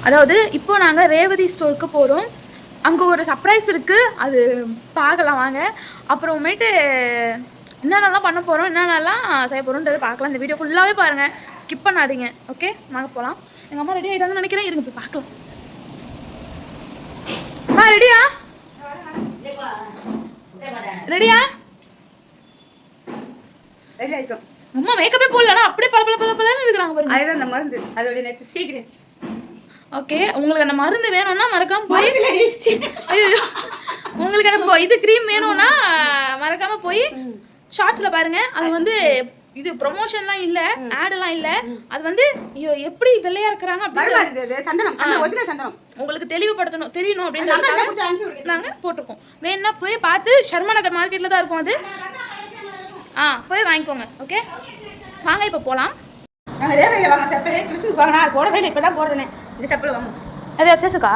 அதாவது இப்போ நாங்கள் ரேவதி ஸ்டோருக்கு போகிறோம். அங்கே ஒரு சர்ப்ரைஸ் இருக்குது, அது பார்க்கலாம் வாங்க. அப்புறமேட்டு என்னென்னலாம் பண்ண போகிறோம், என்னென்னலாம் செய்ய போகிறோன்றது பார்க்கலாம். இந்த வீடியோ ஃபுல்லாகவே பாருங்கள், ஸ்கிப் பண்ணாதீங்க. ஓகே, வாங்க போகலாம். எங்கள் அம்மா ரெடி ஆகிட்டாங்கன்னு நினைக்கிறேன், இருங்க போய் பார்க்கலாம். ரெடியா? ரெடியா? ரெடி ஆயிட்டோம். அம்மா மேக்கப்பே போடலனா அப்படியே பல பல பல பலன்னு இருக்கிறாங்க பாருங்க. அதுதான் அந்த மருந்து, அதோட நேத்து சீக்கிரம். ஓகே, உங்களுக்கு அந்த மருந்து வேணும்னா மறக்காம போய் ஐயோ உங்களுக்கு அந்த இது க்ரீம் வேணும்னா மறக்காம போய் ஷார்ட்ஸ்ல பாருங்க. அது வந்து இது ப்ரொமோஷன்லாம் இல்ல, ஆட்லாம் இல்ல. அது வந்து எப்படி வெள்ளையா இருக்கிறாங்க அப்படின்னு சந்தனம் உங்களுக்கு தெளிவுபடுத்தணும், தெரியணும் அப்படின்னு நாங்க போட்டிருக்கோம். வேணும்னா போய் பார்த்து ஷர்மா நகர் மார்க்கெட்ல தான் இருக்கும் அது. போய் வாங்கிக்கோங்க. ஓகே, வாங்க இப்போ போகலாம். நாங்கள் ரேவதியில் வாங்க செப்பல் கிறிஸ்மஸ் வாங்கினா அது போடவே இல்லை, இப்போ தான் போடுறேன். இந்த செப்பல் வாங்க. அது எஸ்எஸ்க்கா?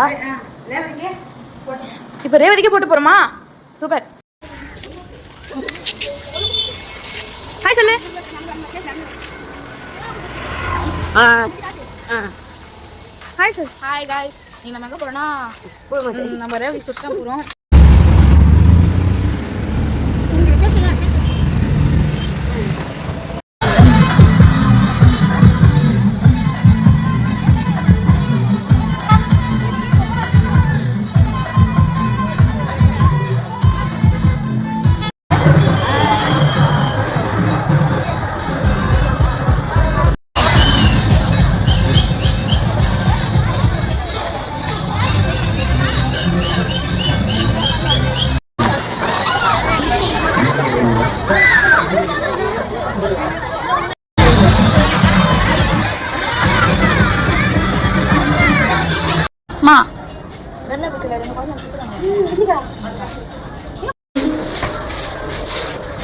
ரேவதிக்கே இப்போ ரேவதிக்கே போட்டு போகிறோமா? சூப்பர். ஹாய் சொல்லு. Hi sir. Hi guys. நீங்கள் நம்ம எங்கே போகிறோன்னா நம்ம ரேவதி சுற்றி தான் போகிறோம்.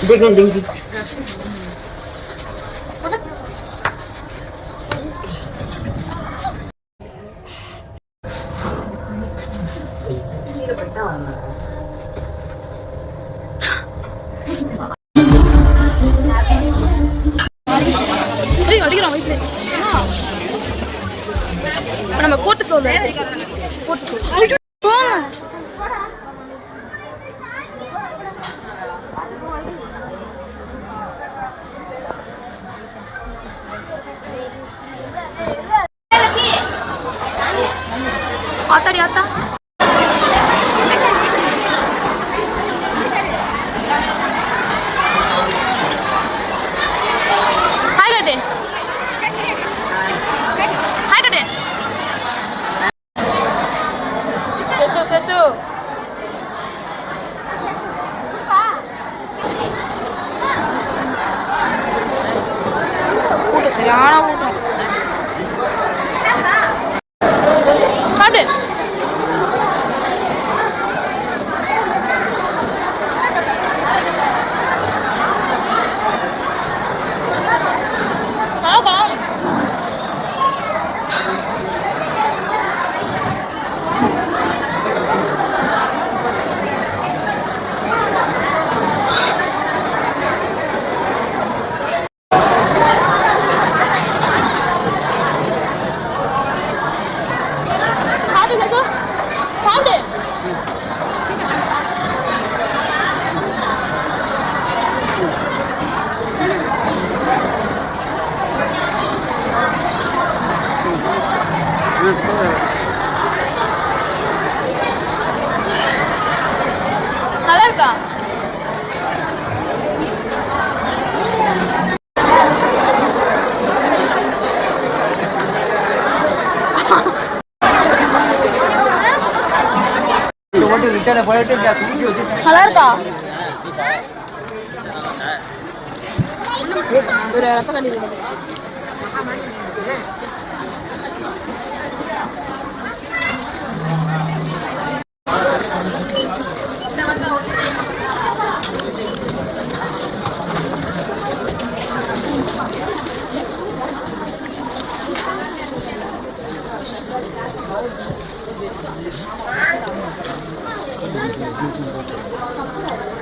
Dengan tinggi. நம்ம போட்டு ஃப்ளோர்ல போட்டு ஃப்ளோர் ஆத்தாடி ஆத்தா. ஹாய் கட்டு. ஹாய் கட்டு. செசு செசு. கூட்டம் சரியான கூட்டம். காட்டு. நல்லா இருக்கா? நல்லா இருக்கா? ஒரு ரத்த கண்ணி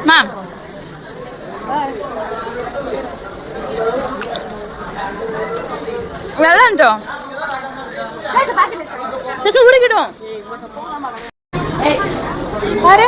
மேம். நல்லா இருந்துச்சோ? வந்துட்டோம் பாரு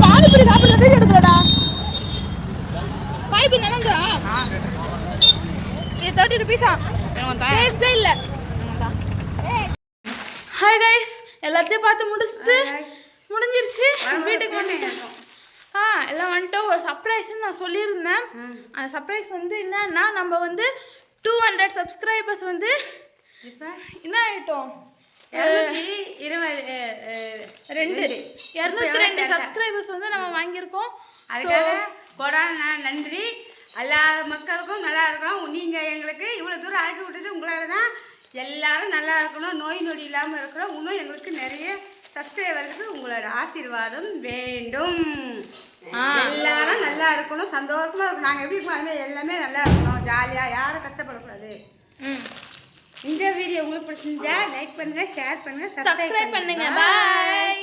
பானிபூரி சாப்பிடுற வீடியோ எடுக்கலடா பானிபூரி நல்லா இது 30 ரூபீஸா டேஸ்டே இல்ல ஹாய் கைஸ் எல்லாத்தையும் பார்த்து முடிஞ்சிருச்சு வீட்டுக்கு வந்துட்டேன் எல்லாம் வந்துட்டு ஒரு சர்ப்ரைஸ்ன்னு நான் சொல்லியிருந்தேன் அந்த சர்ப்ரைஸ் வந்து என்னன்னா நம்ம வந்து 200 சப்ஸ்கிரைபர்ஸ் வந்து என்ன ஆகிட்டோம் 202 சப்ஸ்கிரைபர்ஸ் வந்து நம்ம வாங்கியிருக்கோம் அதுக்காக கொடான நன்றி எல்லா மக்களுக்கும் நல்லா இருக்கணும் நீங்கள் எங்களுக்கு இவ்வளோ தூரம் ஆக்கி விட்டது உங்களால் தான் எல்லாரும் நல்லா இருக்கணும் நோய் நொடி இல்லாமல் இருக்கிறோம் இன்னும் எங்களுக்கு நிறைய சப்ஸ்கிரைபருக்கு உங்களோட ஆசீர்வாதம் வேண்டும் எல்லாரும் நல்லா இருக்கணும் சந்தோஷமாக இருக்கணும் நாங்கள் எப்படி இருக்கோம் அதுமாதிரி எல்லாமே நல்லா இருக்கணும் ஜாலியாக யாரும் கஷ்டப்படக்கூடாது இந்த வீடியோ உங்களுக்கு பிடிச்சிருந்தா லைக் பண்ணுங்கள் ஷேர் பண்ணுங்கள் சப்ஸ்கிரைப் பண்ணுங்கள் பாய்.